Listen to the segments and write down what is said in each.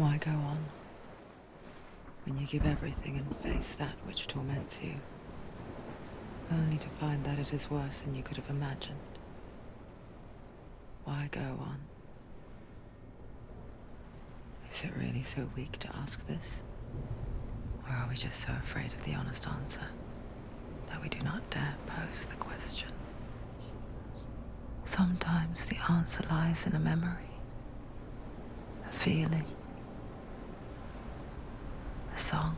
Why go on when you give everything and face that which torments you, only to find that it is worse than you could have imagined? Why go on? Is it really so weak to ask this? Or are we just so afraid of the honest answer that we do not dare pose the question? Sometimes the answer lies in a memory, a feeling, a song.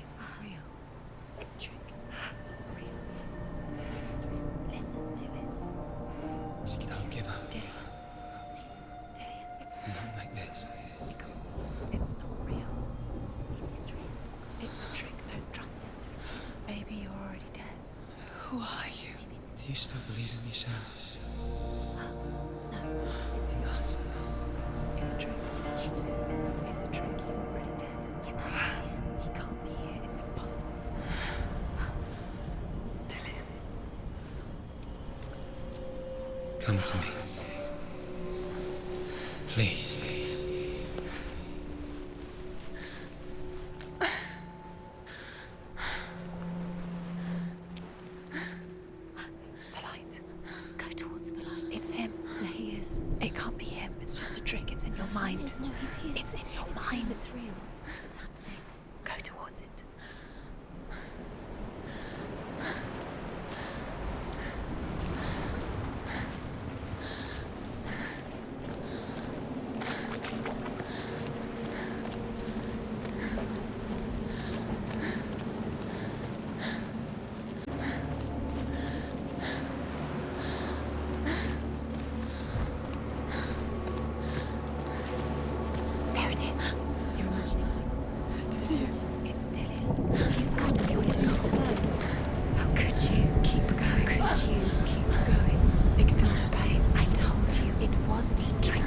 It's not real. It's a trick. It's not real. It is real. Listen to it. Don't give up. Did it? It's Not like this. It's not real. It is real. It's a trick. Don't trust it. Maybe you're already dead. Who are you? Do you still believe in me, Senua? No, it's a It's a trick. She knows it's him. It's a trick. He's already dead. You know he's here. He can't be here. It's impossible. Dillian. Come to me. Please. The light. Go towards the light. It's him. There he is. It can't be him. It's just a trick. It's in your mind. No, he's here. It's in your mind. It's real. It's happening. Go towards it. There it is. You're imagining things. It's Dillian. He's got to be with us. How could you? Keep going. How could you? Keep going. Ignore the pain. I told you it was the trick.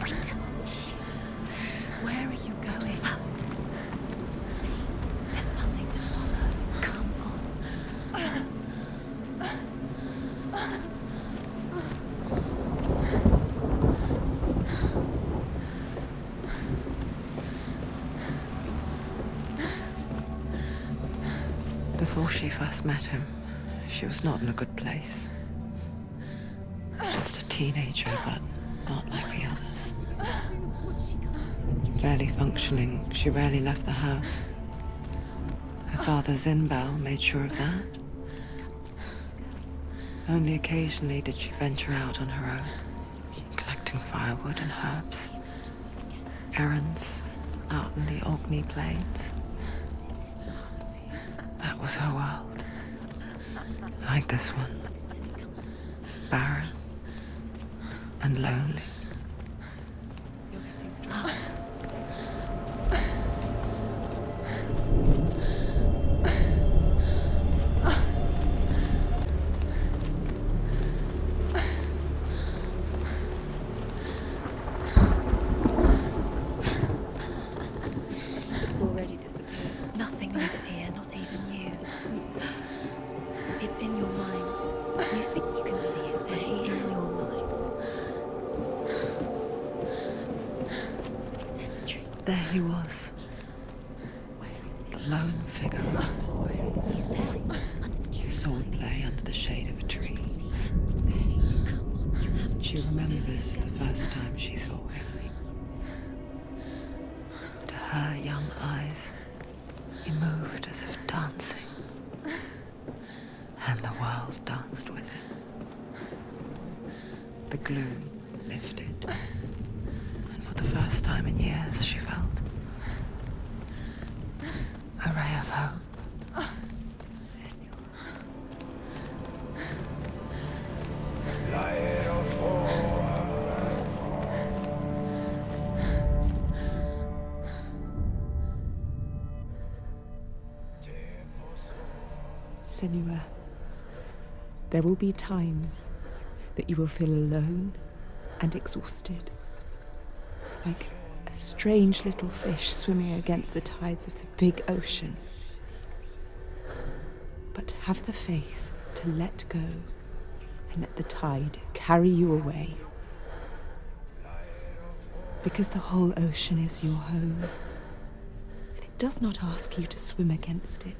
I told you. Where are you going? See, there's nothing to follow. Come on. Before she first met him, she was not in a good place. Just a teenager, but not like the others. Barely functioning, she rarely left the house. Her father's inbow made sure of that. Only occasionally did she venture out on her own, collecting firewood and herbs. Errands out in the Orkney Plains. That was her world. Like this one. Barren and lonely. You're getting stronger. It's already disappeared. Nothing lives here, not even you. It's in your mind. You think you can see it, but it's in your mind. There's the tree. There he was, Where is he? the lone figure. Where is he? He's there, under the tree. Sword play under the shade of a tree. See him? There. Come on, you have to. She remembers the first time she saw him. To her young eyes, he moved as if dancing. And the world danced with him. The gloom lifted. And for the first time in years, she felt a ray of hope. Senua, there will be times that you will feel alone and exhausted, like a strange little fish swimming against the tides of the big ocean. But have the faith to let go and let the tide carry you away. Because the whole ocean is your home, and it does not ask you to swim against it.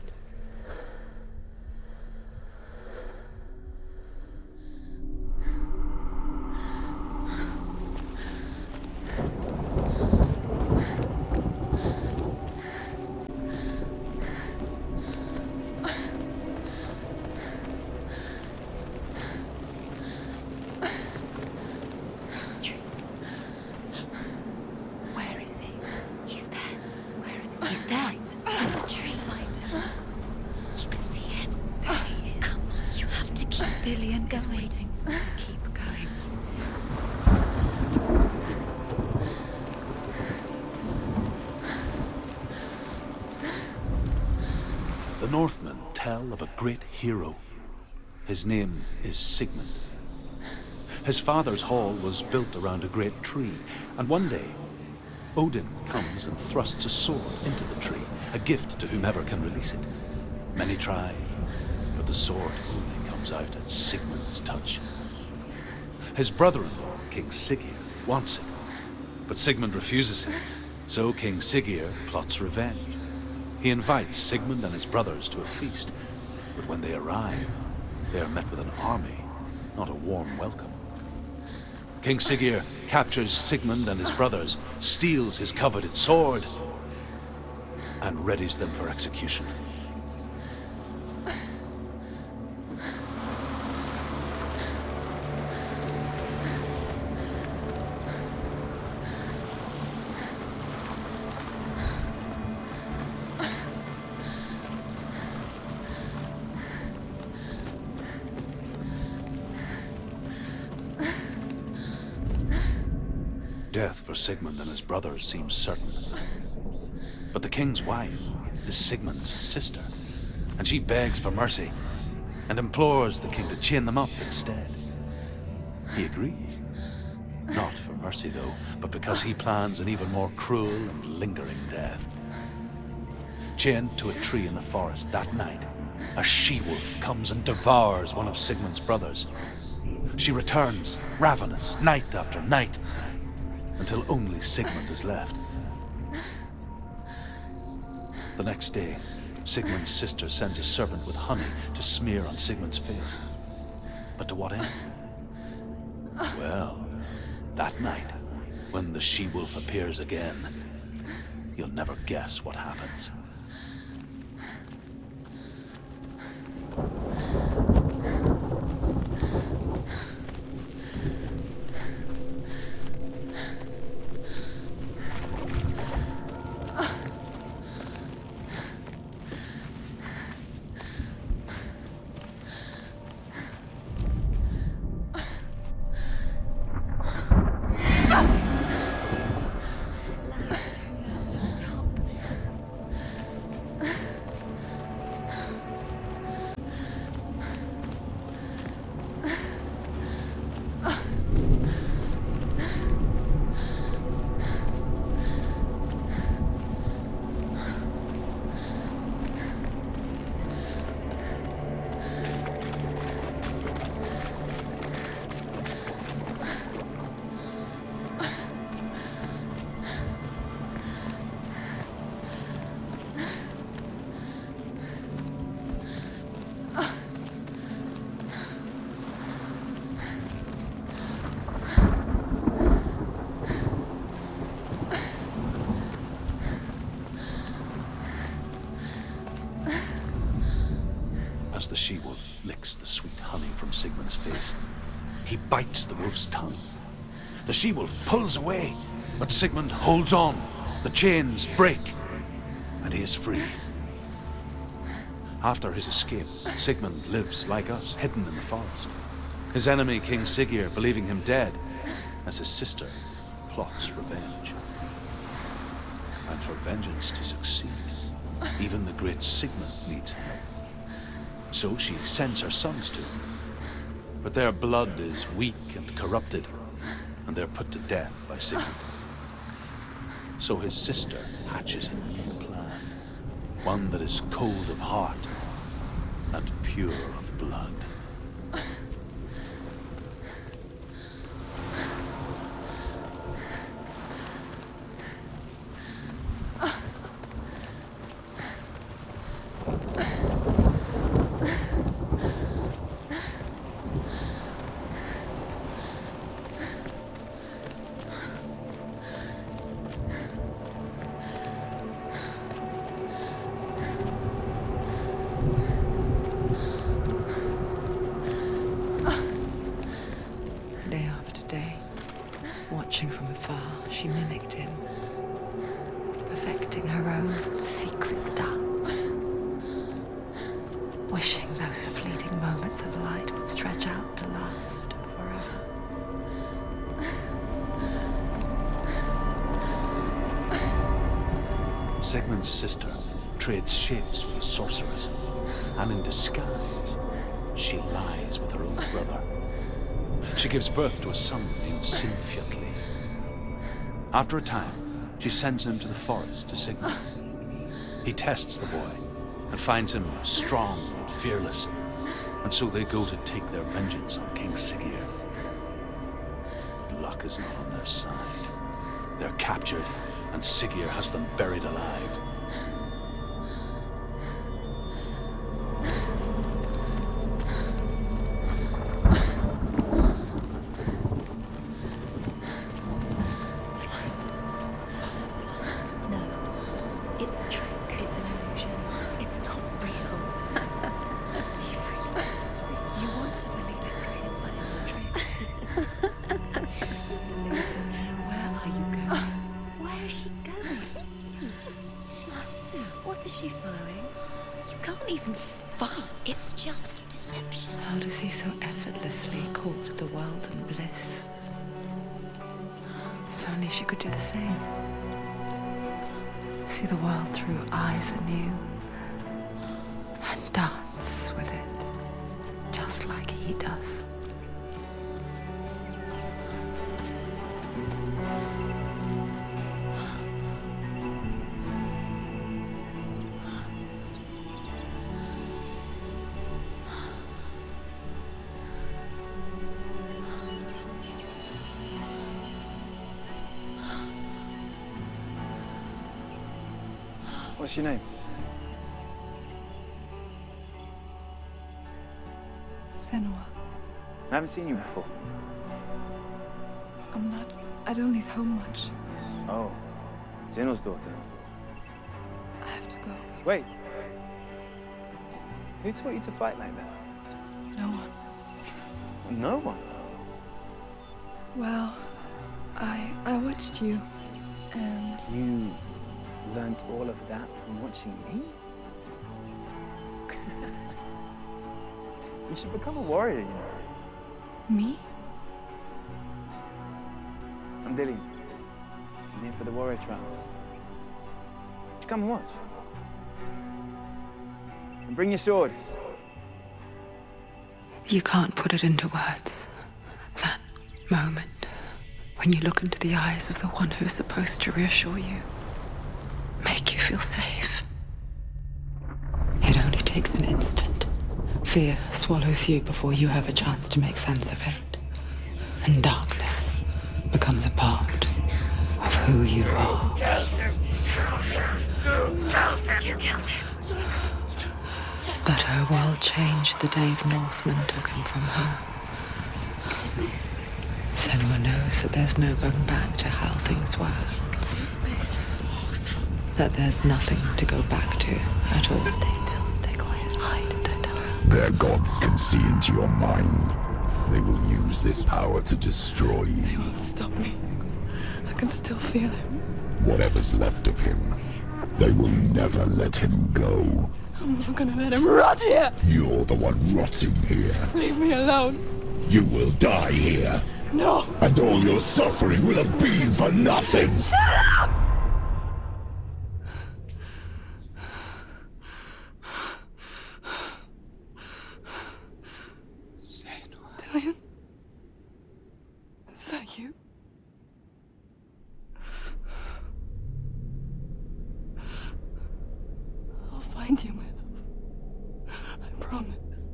The Northmen tell of a great hero. His name is Sigmund. His father's hall was built around a great tree, and one day, Odin comes and thrusts a sword into the tree, a gift to whomever can release it. Many try, but the sword only comes out at Sigmund's touch. His brother-in-law, King Siggeir, wants it, but Sigmund refuses him, so King Siggeir plots revenge. He invites Sigmund and his brothers to a feast, but when they arrive, they are met with an army, not a warm welcome. King Siggeir captures Sigmund and his brothers, steals his coveted sword, and readies them for execution. Death for Sigmund and his brothers seems certain. But the king's wife is Sigmund's sister, and she begs for mercy and implores the king to chain them up instead. He agrees. Not for mercy, though, but because he plans an even more cruel and lingering death. Chained to a tree in the forest that night, a she-wolf comes and devours one of Sigmund's brothers. She returns, ravenous, night after night, until only Sigmund is left. The next day, Sigmund's sister sends a servant with honey to smear on Sigmund's face. But to what end? Well, that night, when the she-wolf appears again, you'll never guess what happens. As the she-wolf licks the sweet honey from Sigmund's face, he bites the wolf's tongue. The she-wolf pulls away, but Sigmund holds on. The chains break, and he is free. After his escape, Sigmund lives like us, hidden in the forest. His enemy, King Siggeir, believing him dead, as his sister plots revenge. And for vengeance to succeed, even the great Sigmund needs help. So she sends her sons to him. But their blood is weak and corrupted, and they're put to death by Sigmund. So his sister hatches a new plan, one that is cold of heart and pure of blood. afar, she mimicked him, perfecting her own secret dance, wishing those fleeting moments of light would stretch out to last forever. Sigmund's sister trades shapes with the sorceress, and in disguise, she lies with her own brother. She gives birth to a son named Sinfjotli. After a time, she sends him to the forest to Sigmund. He tests the boy and finds him strong and fearless, and so they go to take their vengeance on King Siggeir. But luck is not on their side. They're captured, and Siggeir has them buried alive. No, it's a trick. It's an illusion. It's not real. Do you really? You want to believe it's real, but it's a trick. You're deluded. Where are you going? Where is she going? What is she following? You can't even fight. It's just deception. How does he so effortlessly court the world and bliss? If only she could do the same. See the world through eyes anew and dance with it, just like he does. What's your name? Senua. I haven't seen you before. I don't leave home much. Oh, Zeno's daughter. I have to go. Wait. Who taught you to fight like that? No one. No one. Well, I watched you, and You learnt all of that from watching me? You should become a warrior, you know. me? I'm Dillian. I'm here for the warrior trials. Just come and watch. And bring your sword. You can't put it into words. That moment when you look into the eyes of the one who is supposed to reassure you, make you feel safe. It only takes an instant. Fear swallows you before you have a chance to make sense of it. And darkness becomes a part of who you are. You killed him. But her world changed the day the Northmen took him from her. Senua knows that there's no going back to how things were. That there's nothing to go back to at all. Stay still, stay quiet, hide, don't tell her. Their gods can see into your mind. They will use this power to destroy They you. won't stop me. I can still feel him. Whatever's left of him, they will never let him go. I'm not gonna let him rot here. You're the one rotting here. Leave me alone. You will die here, No. and all your suffering will have been for nothing. Dillian? Is that you? I'll find you, my love. I promise.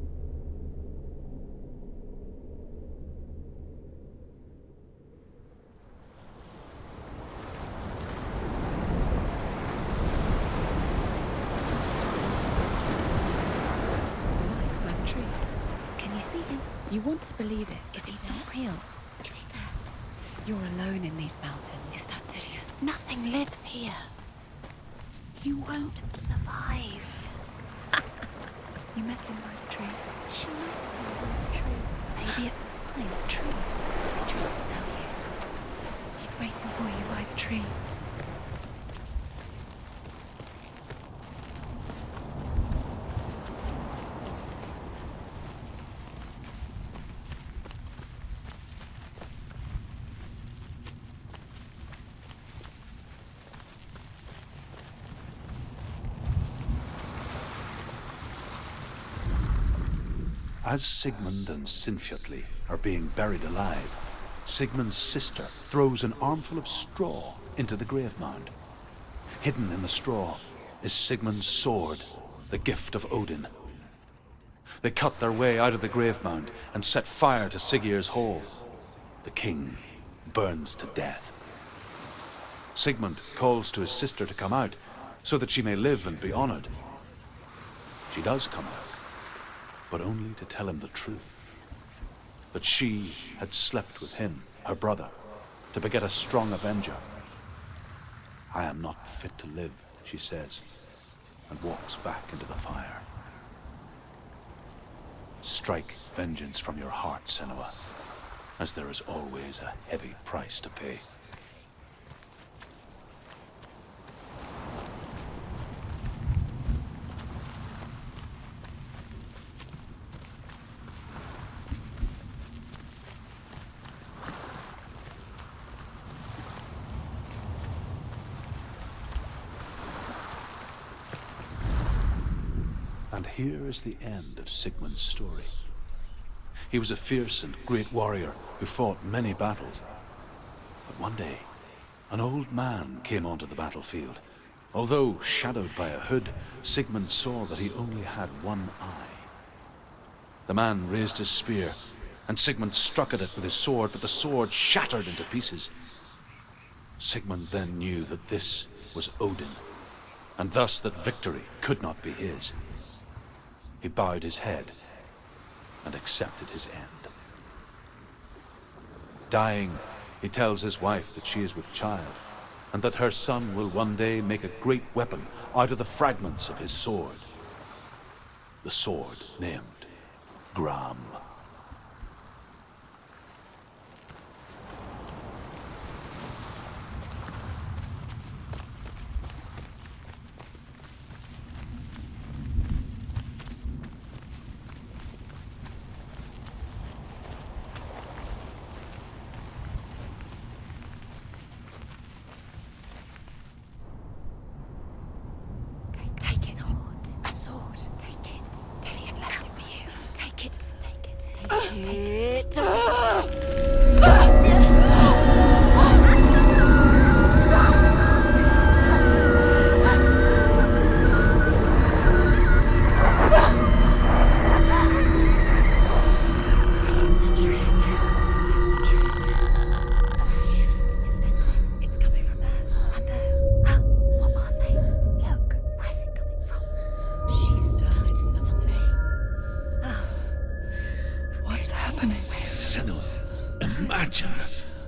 Light by the tree. Can you see him? You want to believe it. Is he not real? Is he there? You're alone in these mountains. Is that Dillian? Nothing lives here. You won't survive. You met him by the tree. She met him by the tree. Maybe it's a sign. The tree. What's he trying to tell you? He's He's waiting for you by the tree. As Sigmund and Sinfjotli are being buried alive, Sigmund's sister throws an armful of straw into the grave mound. Hidden in the straw is Sigmund's sword, the gift of Odin. They cut their way out of the grave mound and set fire to Siggeir's hall. The king burns to death. Sigmund calls to his sister to come out so that she may live and be honored. She does come out, but only to tell him the truth. That she had slept with him, her brother, to beget a strong avenger. I am not fit to live, she says, and walks back into the fire. Strike vengeance from your heart, Senua, as there is always a heavy price to pay. And here is the end of Sigmund's story. He was a fierce and great warrior who fought many battles. But one day, an old man came onto the battlefield. Although shadowed by a hood, Sigmund saw that he only had one eye. The man raised his spear, and Sigmund struck at it with his sword, but the sword shattered into pieces. Sigmund then knew that this was Odin, and thus that victory could not be his. He bowed his head and accepted his end. Dying, he tells his wife that she is with child, and that her son will one day make a great weapon out of the fragments of his sword. The sword named Gram. Imagine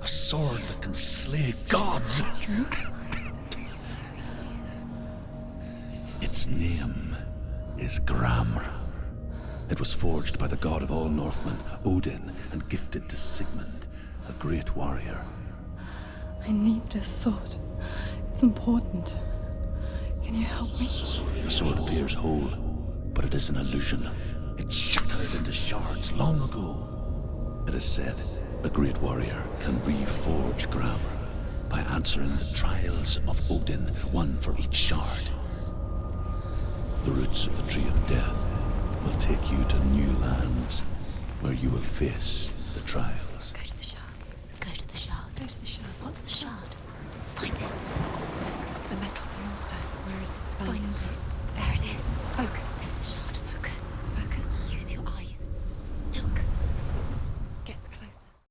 a sword that can slay gods. Its name is Gram. It was forged by the god of all Northmen, Odin, and gifted to Sigmund, a great warrior. I need this sword. It's important. Can you help me? The sword appears whole, but it is an illusion. It shattered into shards long ago. It is said a great warrior can reforge Gram by answering the trials of Odin, one for each shard. The roots of the Tree of Death will take you to new lands where you will face the trial.